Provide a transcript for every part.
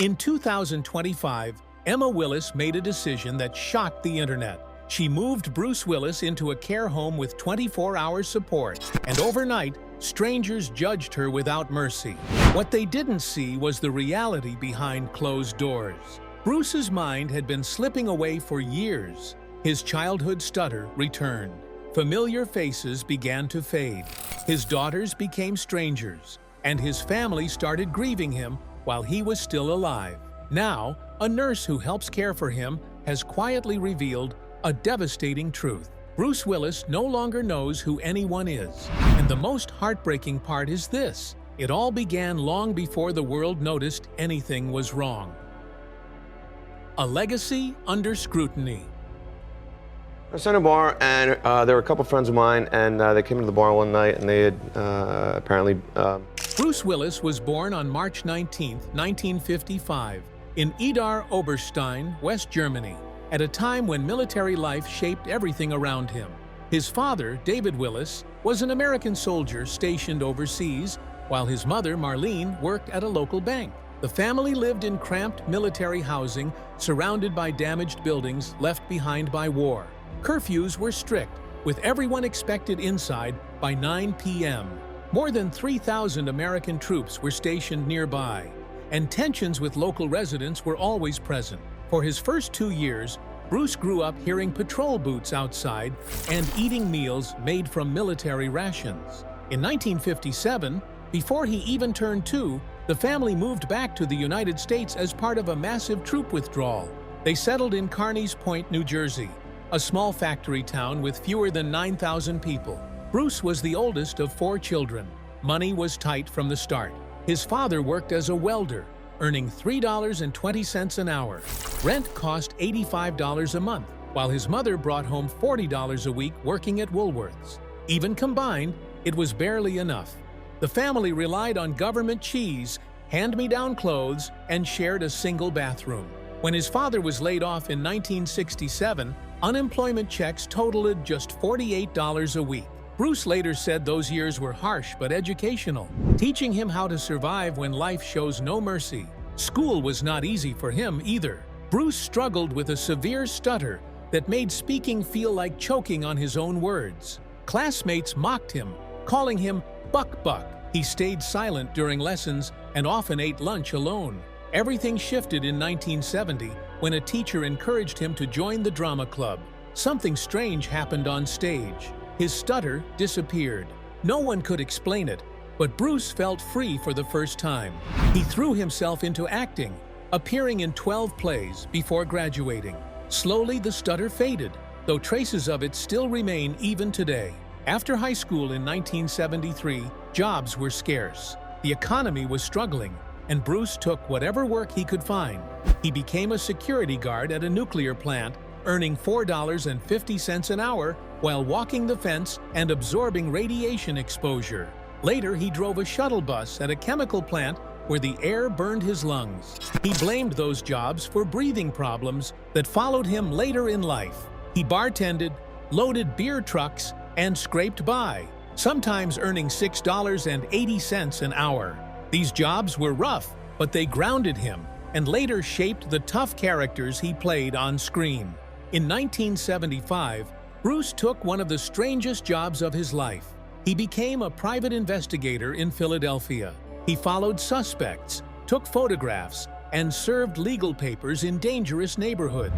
In 2025, Emma Willis made a decision that shocked the internet. She moved Bruce Willis into a care home with 24-hour support, and overnight, strangers judged her without mercy. What they didn't see was the reality behind closed doors. Bruce's mind had been slipping away for years. His childhood stutter returned. Familiar faces began to fade. His daughters became strangers, and his family started grieving him while he was still alive. Now, a nurse who helps care for him has quietly revealed a devastating truth. Bruce Willis no longer knows who anyone is. And the most heartbreaking part is this: it all began long before the world noticed anything was wrong. A legacy under scrutiny. I was in a bar, and there were a couple friends of mine, and they came into the bar one night, and they had apparently... Bruce Willis was born on March 19, 1955, in Idar Oberstein, West Germany, at a time when military life shaped everything around him. His father, David Willis, was an American soldier stationed overseas, while his mother, Marlene, worked at a local bank. The family lived in cramped military housing, surrounded by damaged buildings left behind by war. Curfews were strict, with everyone expected inside by 9 p.m. More than 3,000 American troops were stationed nearby, and tensions with local residents were always present. For his first 2 years, Bruce grew up hearing patrol boots outside and eating meals made from military rations. In 1957, before he even turned 2, the family moved back to the United States as part of a massive troop withdrawal. They settled in Carneys Point, New Jersey, a small factory town with fewer than 9,000 people. Bruce was the oldest of 4 children. Money was tight from the start. His father worked as a welder, earning $3.20 an hour. Rent cost $85 a month, while his mother brought home $40 a week working at Woolworths. Even combined, it was barely enough. The family relied on government cheese, hand-me-down clothes, and shared a single bathroom. When his father was laid off in 1967, unemployment checks totaled just $48 a week. Bruce later said those years were harsh but educational, teaching him how to survive when life shows no mercy. School was not easy for him either. Bruce struggled with a severe stutter that made speaking feel like choking on his own words. Classmates mocked him, calling him Buck. He stayed silent during lessons and often ate lunch alone. Everything shifted in 1970 when a teacher encouraged him to join the drama club. Something strange happened on stage. His stutter disappeared. No one could explain it, but Bruce felt free for the first time. He threw himself into acting, appearing in 12 plays before graduating. Slowly, the stutter faded, though traces of it still remain even today. After high school in 1973, jobs were scarce. The economy was struggling, and Bruce took whatever work he could find. He became a security guard at a nuclear plant, earning $4.50 an hour while walking the fence and absorbing radiation exposure. Later, he drove a shuttle bus at a chemical plant where the air burned his lungs. He blamed those jobs for breathing problems that followed him later in life. He bartended, loaded beer trucks, and scraped by, sometimes earning $6.80 an hour. These jobs were rough, but they grounded him and later shaped the tough characters he played on screen. In 1975, Bruce took one of the strangest jobs of his life. He became a private investigator in Philadelphia. He followed suspects, took photographs, and served legal papers in dangerous neighborhoods.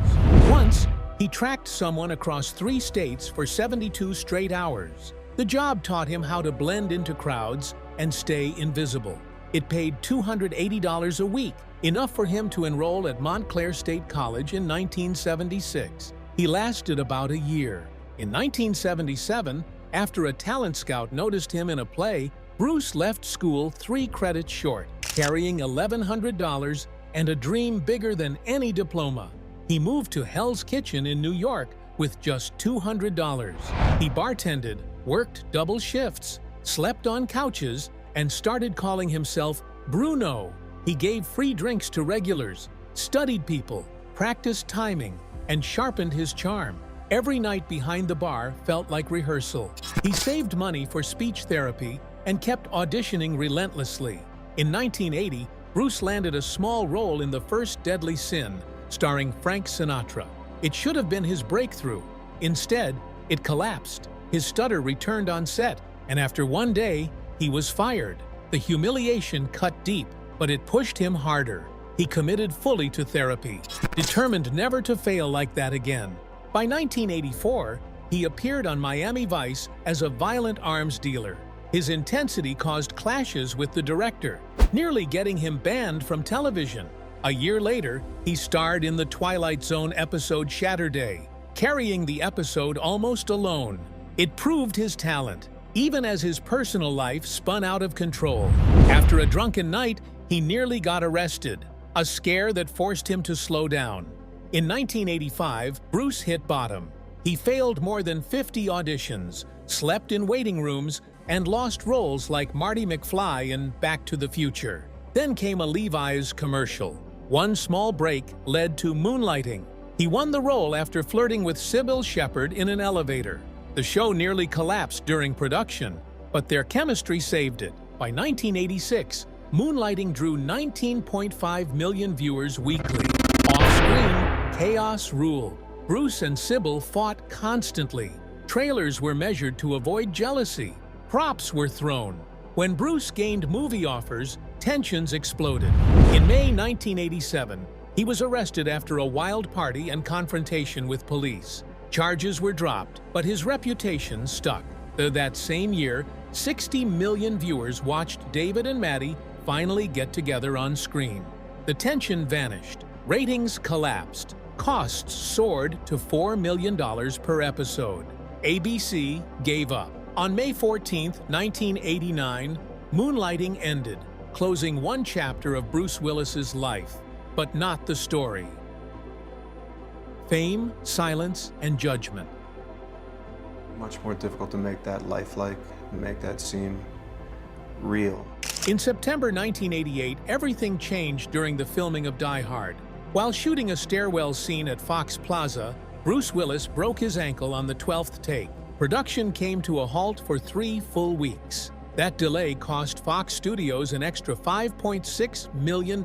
Once, he tracked someone across 3 states for 72 straight hours. The job taught him how to blend into crowds and stay invisible. It paid $280 a week, enough for him to enroll at Montclair State College in 1976. He lasted about a year. In 1977, after a talent scout noticed him in a play, Bruce left school 3 credits short, carrying $1,100 and a dream bigger than any diploma. He moved to Hell's Kitchen in New York with just $200. He bartended, worked double shifts, slept on couches, and started calling himself Bruno. He gave free drinks to regulars, studied people, practiced timing, and sharpened his charm. Every night behind the bar felt like rehearsal. He saved money for speech therapy and kept auditioning relentlessly. In 1980, Bruce landed a small role in The First Deadly Sin, starring Frank Sinatra. It should have been his breakthrough. Instead, it collapsed. His stutter returned on set, and after one day, he was fired. The humiliation cut deep, but it pushed him harder. He committed fully to therapy, determined never to fail like that again. By 1984, he appeared on Miami Vice as a violent arms dealer. His intensity caused clashes with the director, nearly getting him banned from television. A year later, he starred in the Twilight Zone episode Shatterday, carrying the episode almost alone. It proved his talent, even as his personal life spun out of control. After a drunken night, he nearly got arrested, a scare that forced him to slow down. In 1985, Bruce hit bottom. He failed more than 50 auditions, slept in waiting rooms, and lost roles like Marty McFly in Back to the Future. Then came a Levi's commercial. One small break led to Moonlighting. He won the role after flirting with Sybil Shepherd in an elevator. The show nearly collapsed during production, but their chemistry saved it. By 1986, Moonlighting drew 19.5 million viewers weekly. Off-screen, chaos ruled. Bruce and Sybil fought constantly. Trailers were measured to avoid jealousy. Props were thrown. When Bruce gained movie offers, tensions exploded. In May 1987, he was arrested after a wild party and confrontation with police. Charges were dropped, but his reputation stuck. That same year, 60 million viewers watched David and Maddie finally get together on screen. The tension vanished. Ratings collapsed. Costs soared to $4 million per episode. ABC gave up. On May 14, 1989, Moonlighting ended, closing one chapter of Bruce Willis's life, but not the story. Fame, silence, and judgment. Much more difficult to make that lifelike, make that seem real. In September 1988, everything changed during the filming of Die Hard. While shooting a stairwell scene at Fox Plaza, Bruce Willis broke his ankle on the 12th take. Production came to a halt for 3 full weeks. That delay cost Fox Studios an extra $5.6 million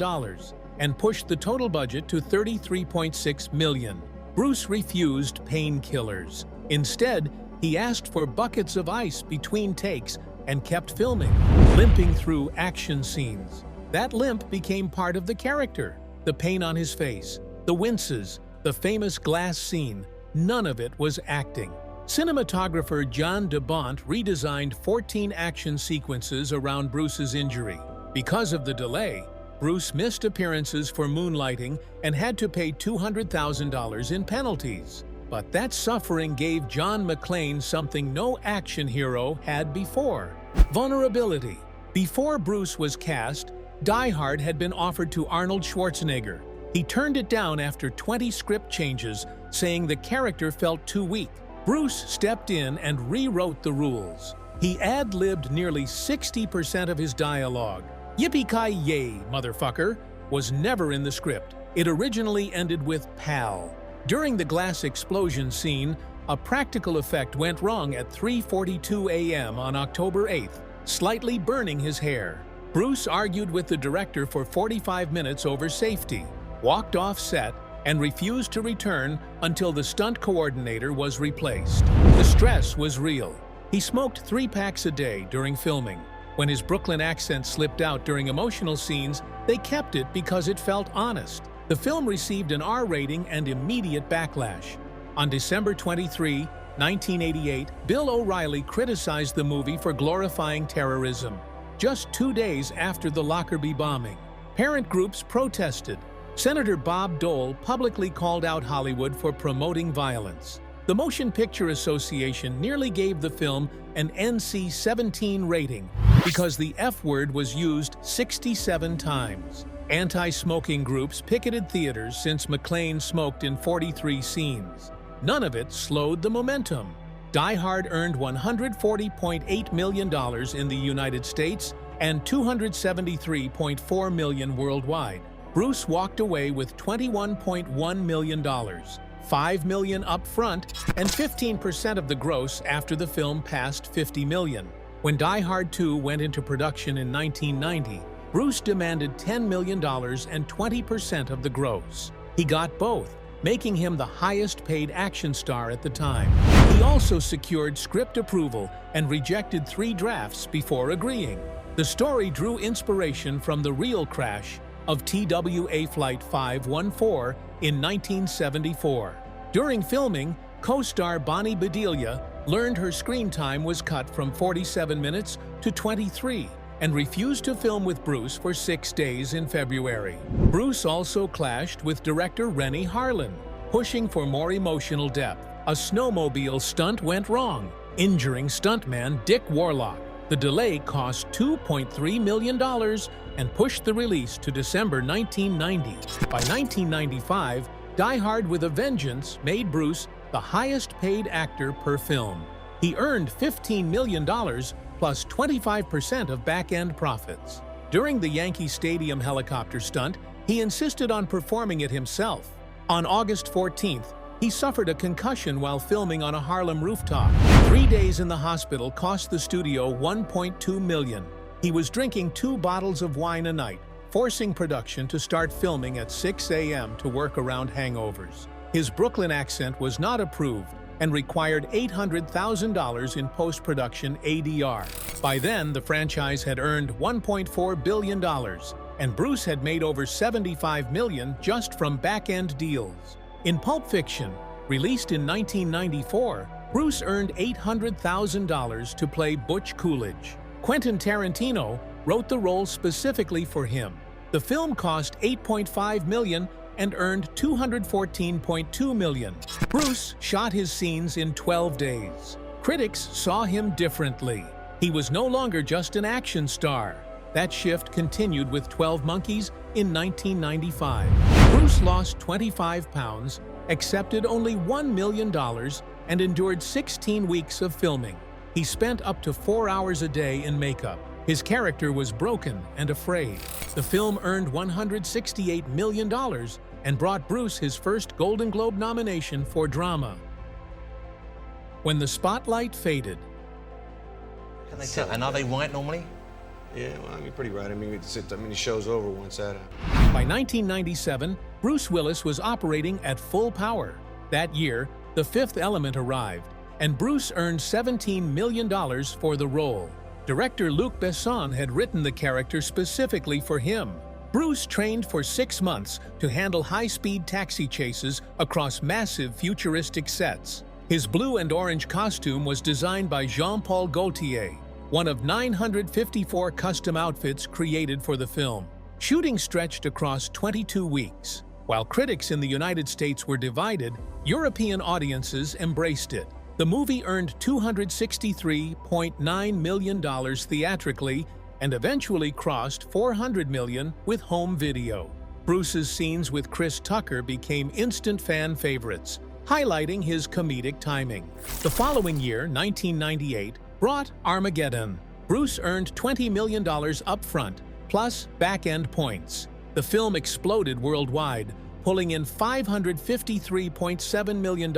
and pushed the total budget to $33.6 million. Bruce refused painkillers. Instead, he asked for buckets of ice between takes and kept filming, limping through action scenes. That limp became part of the character. The pain on his face, the winces, the famous glass scene, none of it was acting. Cinematographer John DeBont redesigned 14 action sequences around Bruce's injury. Because of the delay, Bruce missed appearances for Moonlighting and had to pay $200,000 in penalties. But that suffering gave John McClane something no action hero had before: vulnerability. Before Bruce was cast, Die Hard had been offered to Arnold Schwarzenegger. He turned it down after 20 script changes, saying the character felt too weak. Bruce stepped in and rewrote the rules. He ad-libbed nearly 60% of his dialogue. "Yippee-ki-yay, motherfucker," was never in the script. It originally ended with "pal." During the glass explosion scene, a practical effect went wrong at 3:42 a.m. on October 8th, slightly burning his hair. Bruce argued with the director for 45 minutes over safety, walked off set, and refused to return until the stunt coordinator was replaced. The stress was real. He smoked 3 packs a day during filming. When his Brooklyn accent slipped out during emotional scenes, they kept it because it felt honest. The film received an R rating and immediate backlash. On December 23, 1988, Bill O'Reilly criticized the movie for glorifying terrorism. Just 2 days after the Lockerbie bombing, parent groups protested. Senator Bob Dole publicly called out Hollywood for promoting violence. The Motion Picture Association nearly gave the film an NC-17 rating because the F word was used 67 times. Anti-smoking groups picketed theaters since McClane smoked in 43 scenes. None of it slowed the momentum. Die Hard earned $140.8 million in the United States and $273.4 million worldwide. Bruce walked away with $21.1 million, $5 million up front, and 15% of the gross after the film passed $50 million. When Die Hard 2 went into production in 1990, Bruce demanded $10 million and 20% of the gross. He got both, making him the highest-paid action star at the time. He also secured script approval and rejected 3 drafts before agreeing. The story drew inspiration from the real crash of TWA Flight 514 in 1974. During filming, co-star Bonnie Bedelia learned her screen time was cut from 47 minutes to 23 and refused to film with Bruce for 6 days in February. Bruce also clashed with director Rennie Harlin, pushing for more emotional depth. A snowmobile stunt went wrong, injuring stuntman Dick Warlock. The delay cost $2.3 million and pushed the release to December 1990. By 1995, Die Hard with a Vengeance made Bruce the highest-paid actor per film. He earned $15 million plus 25% of back-end profits. During the Yankee Stadium helicopter stunt, he insisted on performing it himself. On August 14th, he suffered a concussion while filming on a Harlem rooftop. 3 days in the hospital cost the studio $1.2 million. He was drinking 2 bottles of wine a night, forcing production to start filming at 6 a.m. to work around hangovers. His Brooklyn accent was not approved and required $800,000 in post-production ADR. By then, the franchise had earned $1.4 billion, and Bruce had made over $75 million just from back-end deals. In Pulp Fiction, released in 1994, Bruce earned $800,000 to play Butch Coolidge. Quentin Tarantino wrote the role specifically for him. The film cost $8.5 million and earned $214.2 million. Bruce shot his scenes in 12 days. Critics saw him differently. He was no longer just an action star. That shift continued with 12 Monkeys in 1995. Bruce lost 25 pounds, accepted only $1 million, and endured 16 weeks of filming. He spent up to 4 hours a day in makeup. His character was broken and afraid. The film earned $168 million and brought Bruce his first Golden Globe nomination for drama. When the spotlight faded. Can they tell? And are they white normally? Yeah, well, I mean, pretty right. I mean, the show's over once that happened. By 1997, Bruce Willis was operating at full power. That year, The Fifth Element arrived, and Bruce earned $17 million for the role. Director Luc Besson had written the character specifically for him. Bruce trained for 6 months to handle high-speed taxi chases across massive futuristic sets. His blue and orange costume was designed by Jean-Paul Gaultier, one of 954 custom outfits created for the film. Shooting stretched across 22 weeks. While critics in the United States were divided, European audiences embraced it. The movie earned $263.9 million theatrically and eventually crossed $400 million with home video. Bruce's scenes with Chris Tucker became instant fan favorites, highlighting his comedic timing. The following year, 1998, brought Armageddon. Bruce earned $20 million upfront, plus back-end points. The film exploded worldwide, pulling in $553.7 million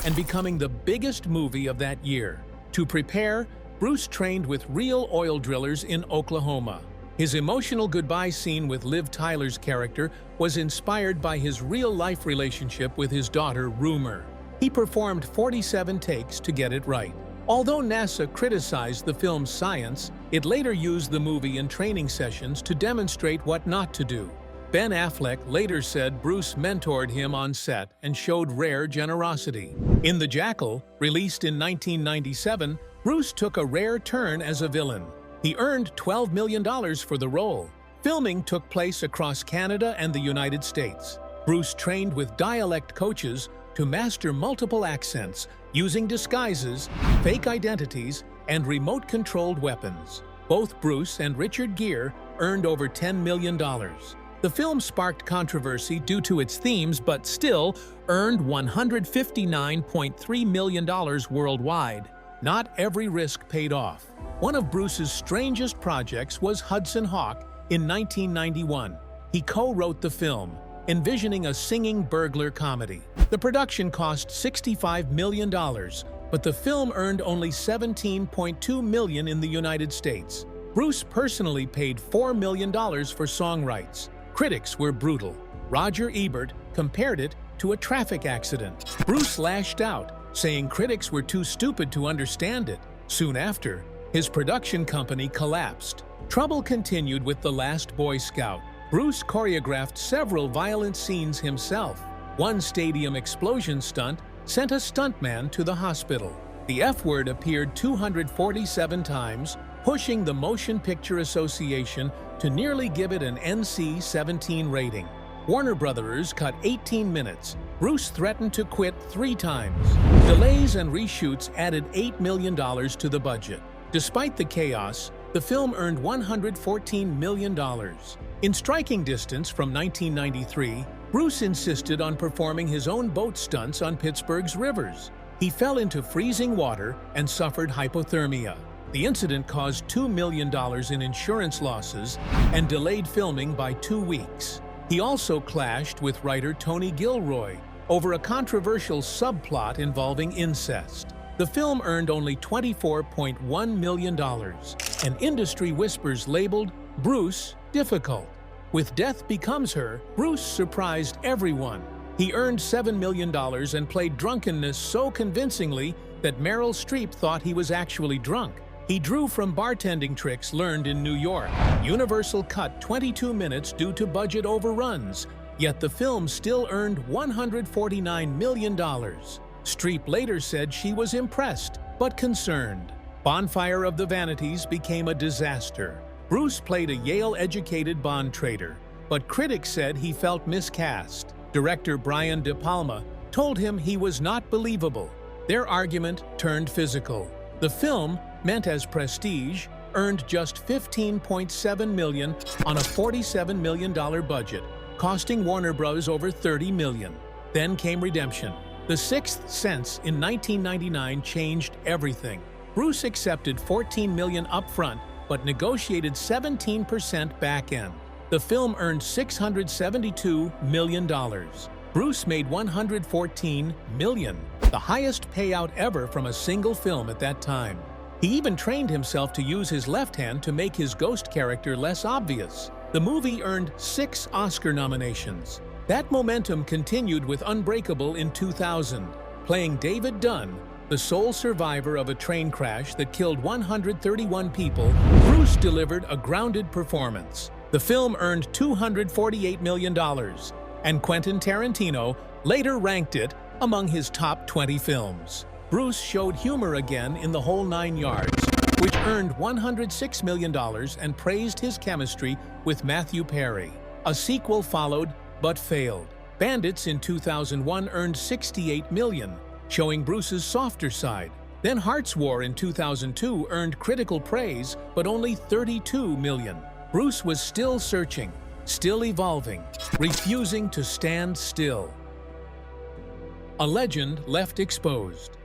and becoming the biggest movie of that year. To prepare, Bruce trained with real oil drillers in Oklahoma. His emotional goodbye scene with Liv Tyler's character was inspired by his real-life relationship with his daughter, Rumer. He performed 47 takes to get it right. Although NASA criticized the film's science, it later used the movie in training sessions to demonstrate what not to do. Ben Affleck later said Bruce mentored him on set and showed rare generosity. In The Jackal, released in 1997, Bruce took a rare turn as a villain. He earned $12 million for the role. Filming took place across Canada and the United States. Bruce trained with dialect coaches to master multiple accents, using disguises, fake identities, and remote-controlled weapons. Both Bruce and Richard Gere earned over $10 million. The film sparked controversy due to its themes, but still earned $159.3 million worldwide. Not every risk paid off. One of Bruce's strangest projects was Hudson Hawk in 1991. He co-wrote the film, envisioning a singing burglar comedy. The production cost $65 million, but the film earned only $17.2 million in the United States. Bruce personally paid $4 million for song rights. Critics were brutal. Roger Ebert compared it to a traffic accident. Bruce lashed out, saying critics were too stupid to understand it. Soon after, his production company collapsed. Trouble continued with The Last Boy Scout. Bruce choreographed several violent scenes himself. One stadium explosion stunt sent a stuntman to the hospital. The F-word appeared 247 times, pushing the Motion Picture Association to nearly give it an NC-17 rating. Warner Brothers cut 18 minutes. Bruce threatened to quit 3 times. Delays and reshoots added $8 million to the budget. Despite the chaos, the film earned $114 million. In striking distance from 1993, Bruce insisted on performing his own boat stunts on Pittsburgh's rivers. He fell into freezing water and suffered hypothermia. The incident caused $2 million in insurance losses and delayed filming by 2 weeks. He also clashed with writer Tony Gilroy over a controversial subplot involving incest. The film earned only $24.1 million, and industry whispers labeled Bruce difficult. With Death Becomes Her, Bruce surprised everyone. He earned $7 million and played drunkenness so convincingly that Meryl Streep thought he was actually drunk. He drew from bartending tricks learned in New York. Universal cut 22 minutes due to budget overruns, yet the film still earned $149 million. Streep later said she was impressed, but concerned. Bonfire of the Vanities became a disaster. Bruce played a Yale-educated bond trader, but critics said he felt miscast. Director Brian De Palma told him he was not believable. Their argument turned physical. The film, meant as prestige, earned just $15.7 million on a $47 million budget, costing Warner Bros. Over $30 million. Then came redemption. The Sixth Sense in 1999 changed everything. Bruce accepted $14 million upfront, but negotiated 17% back end. The film earned $672 million. Bruce made $114 million, the highest payout ever from a single film at that time. He even trained himself to use his left hand to make his ghost character less obvious. The movie earned 6 Oscar nominations. That momentum continued with Unbreakable in 2000. Playing David Dunn, the sole survivor of a train crash that killed 131 people, Bruce delivered a grounded performance. The film earned $248 million, and Quentin Tarantino later ranked it among his top 20 films. Bruce showed humor again in The Whole 9 Yards, which earned $106 million and praised his chemistry with Matthew Perry. A sequel followed, but failed. Bandits in 2001 earned $68 million, showing Bruce's softer side. Then Hearts War in 2002 earned critical praise, but only $32 million. Bruce was still searching, still evolving, refusing to stand still. A legend left exposed.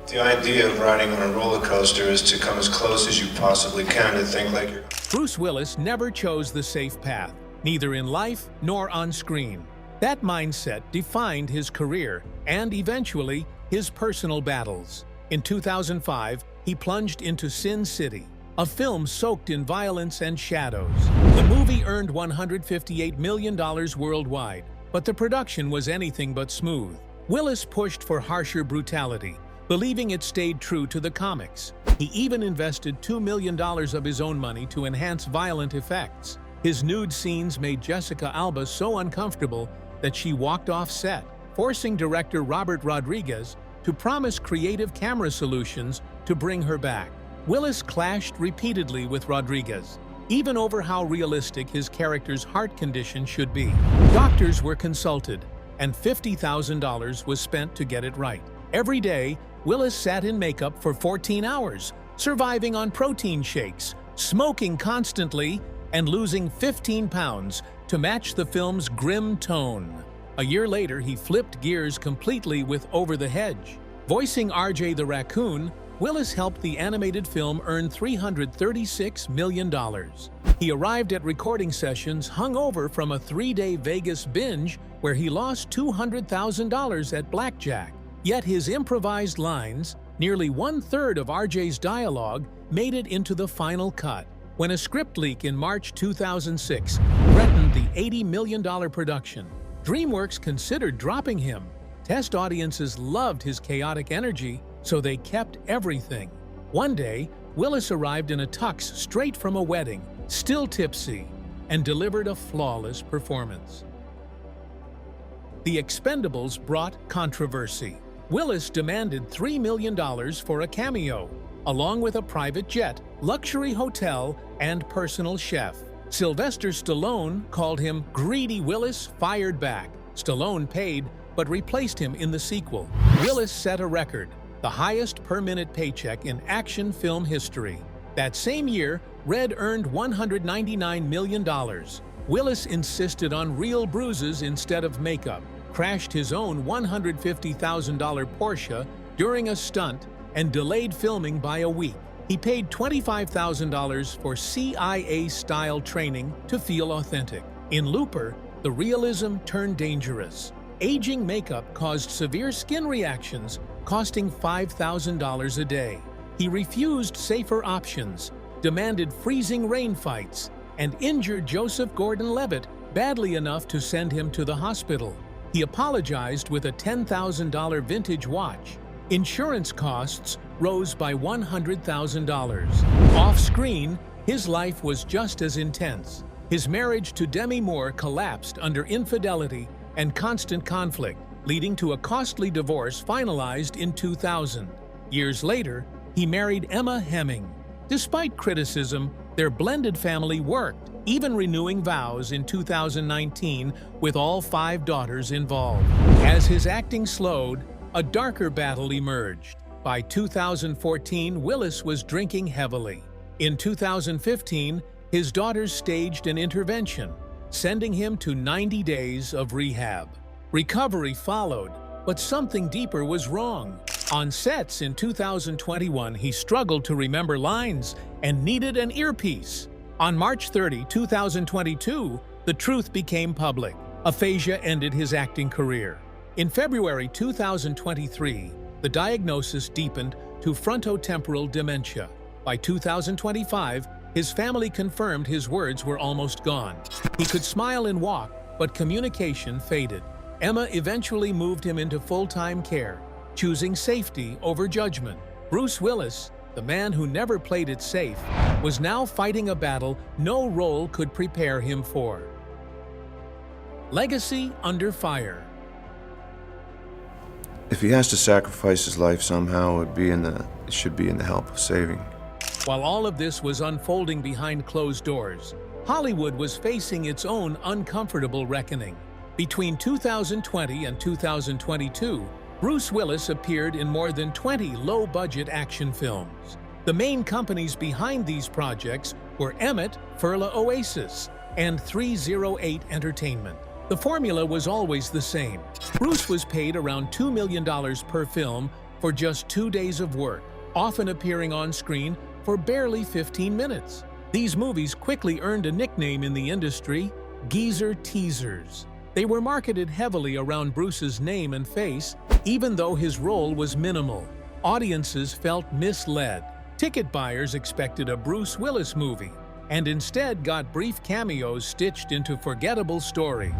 The idea of riding on a roller coaster is to come as close as you possibly can to think like you're... Bruce Willis never chose the safe path, neither in life nor on screen. That mindset defined his career and, eventually, his personal battles. In 2005, he plunged into Sin City, a film soaked in violence and shadows. The movie earned $158 million worldwide, but the production was anything but smooth. Willis pushed for harsher brutality, believing it stayed true to the comics. He even invested $2 million of his own money to enhance violent effects. His nude scenes made Jessica Alba so uncomfortable that she walked off set, forcing director Robert Rodriguez to promise creative camera solutions to bring her back. Willis clashed repeatedly with Rodriguez, even over how realistic his character's heart condition should be. Doctors were consulted, and $50,000 was spent to get it right. Every day, Willis sat in makeup for 14 hours, surviving on protein shakes, smoking constantly, and losing 15 pounds to match the film's grim tone. A year later, he flipped gears completely with Over the Hedge. Voicing RJ the Raccoon, Willis helped the animated film earn $336 million. He arrived at recording sessions hungover from a 3-day Vegas binge where he lost $200,000 at blackjack. Yet his improvised lines, nearly 1/3 of RJ's dialogue, made it into the final cut when a script leak in March 2006 threatened the $80 million production. DreamWorks considered dropping him. Test audiences loved his chaotic energy, so they kept everything. One day, Willis arrived in a tux straight from a wedding, still tipsy, and delivered a flawless performance. The Expendables brought controversy. Willis demanded $3 million for a cameo, along with a private jet, luxury hotel, and personal chef. Sylvester Stallone called him Greedy Willis fired back. Stallone paid, but replaced him in the sequel. Willis set a record, the highest per-minute paycheck in action film history. That same year, Red earned $199 million. Willis insisted on real bruises instead of makeup, crashed his own $150,000 Porsche during a stunt, and delayed filming by a week. He paid $25,000 for CIA-style training to feel authentic. In Looper, the realism turned dangerous. Aging makeup caused severe skin reactions, costing $5,000 a day. He refused safer options, demanded freezing rain fights, and injured Joseph Gordon-Levitt badly enough to send him to the hospital. He apologized with a $10,000 vintage watch. Insurance costs rose by $100,000. Off-screen, his life was just as intense. His marriage to Demi Moore collapsed under infidelity and constant conflict, leading to a costly divorce finalized in 2000. Years later, he married Emma Hemming. Despite criticism, their blended family worked, even renewing vows in 2019 with all 5 daughters involved. As his acting slowed, a darker battle emerged. By 2014, Willis was drinking heavily. In 2015, his daughters staged an intervention, sending him to 90 days of rehab. Recovery followed, but something deeper was wrong. On sets in 2021, he struggled to remember lines and needed an earpiece. On March 30, 2022, the truth became public. Aphasia ended his acting career. In February 2023, the diagnosis deepened to frontotemporal dementia. By 2025, his family confirmed his words were almost gone. He could smile and walk, but communication faded. Emma eventually moved him into full-time care, choosing safety over judgment. Bruce Willis, the man who never played it safe, was now fighting a battle no role could prepare him for. Legacy under fire. If he has to sacrifice his life somehow, it should be in the help of saving. While all of this was unfolding behind closed doors, Hollywood was facing its own uncomfortable reckoning. Between 2020 and 2022, Bruce Willis appeared in more than 20 low-budget action films. The main companies behind these projects were Emmett, Furla Oasis, and 308 Entertainment. The formula was always the same. Bruce was paid around $2 million per film for just 2 days of work, often appearing on screen for barely 15 minutes. These movies quickly earned a nickname in the industry, geezer teasers. They were marketed heavily around Bruce's name and face, even though his role was minimal. Audiences felt misled. Ticket buyers expected a Bruce Willis movie, and instead got brief cameos stitched into forgettable stories.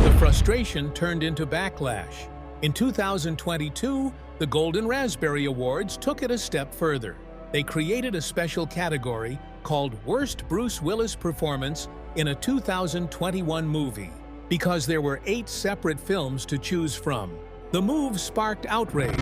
The frustration turned into backlash. In 2022, the Golden Raspberry Awards took it a step further. They created a special category called Worst Bruce Willis Performance in a 2021 Movie, because there were 8 separate films to choose from. The move sparked outrage.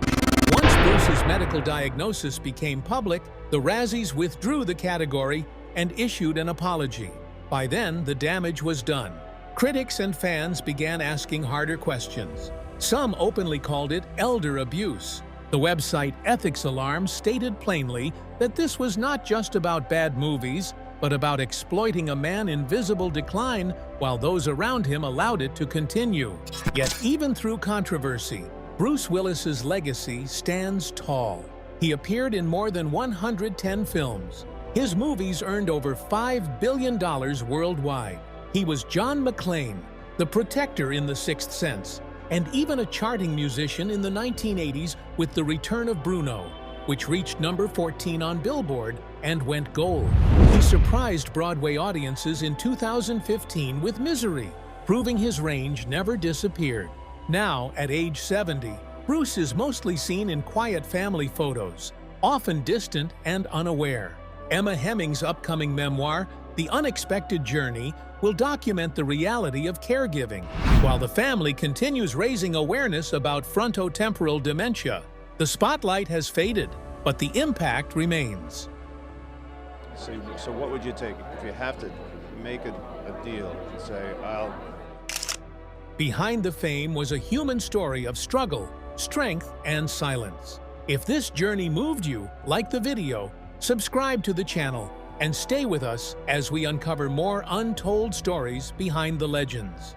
Once Bruce's medical diagnosis became public, the Razzies withdrew the category and issued an apology. By then, the damage was done. Critics and fans began asking harder questions. Some openly called it elder abuse. The website Ethics Alarm stated plainly that this was not just about bad movies, but about exploiting a man in visible decline while those around him allowed it to continue. Yet even through controversy, Bruce Willis's legacy stands tall. He appeared in more than 110 films. His movies earned over $5 billion worldwide. He was John McClane, the protector in The Sixth Sense, and even a charting musician in the 1980s with The Return of Bruno. which reached number 14 on Billboard and went gold. He surprised Broadway audiences in 2015 with Misery, proving his range never disappeared. Now, at age 70, Bruce is mostly seen in quiet family photos, often distant and unaware. Emma Hemming's upcoming memoir, The Unexpected Journey, will document the reality of caregiving, while the family continues raising awareness about frontotemporal dementia. The spotlight has faded, but the impact remains. So what would you take if you have to make a deal and say, Behind the fame was a human story of struggle, strength, and silence. If this journey moved you, like the video, subscribe to the channel, and stay with us as we uncover more untold stories behind the legends.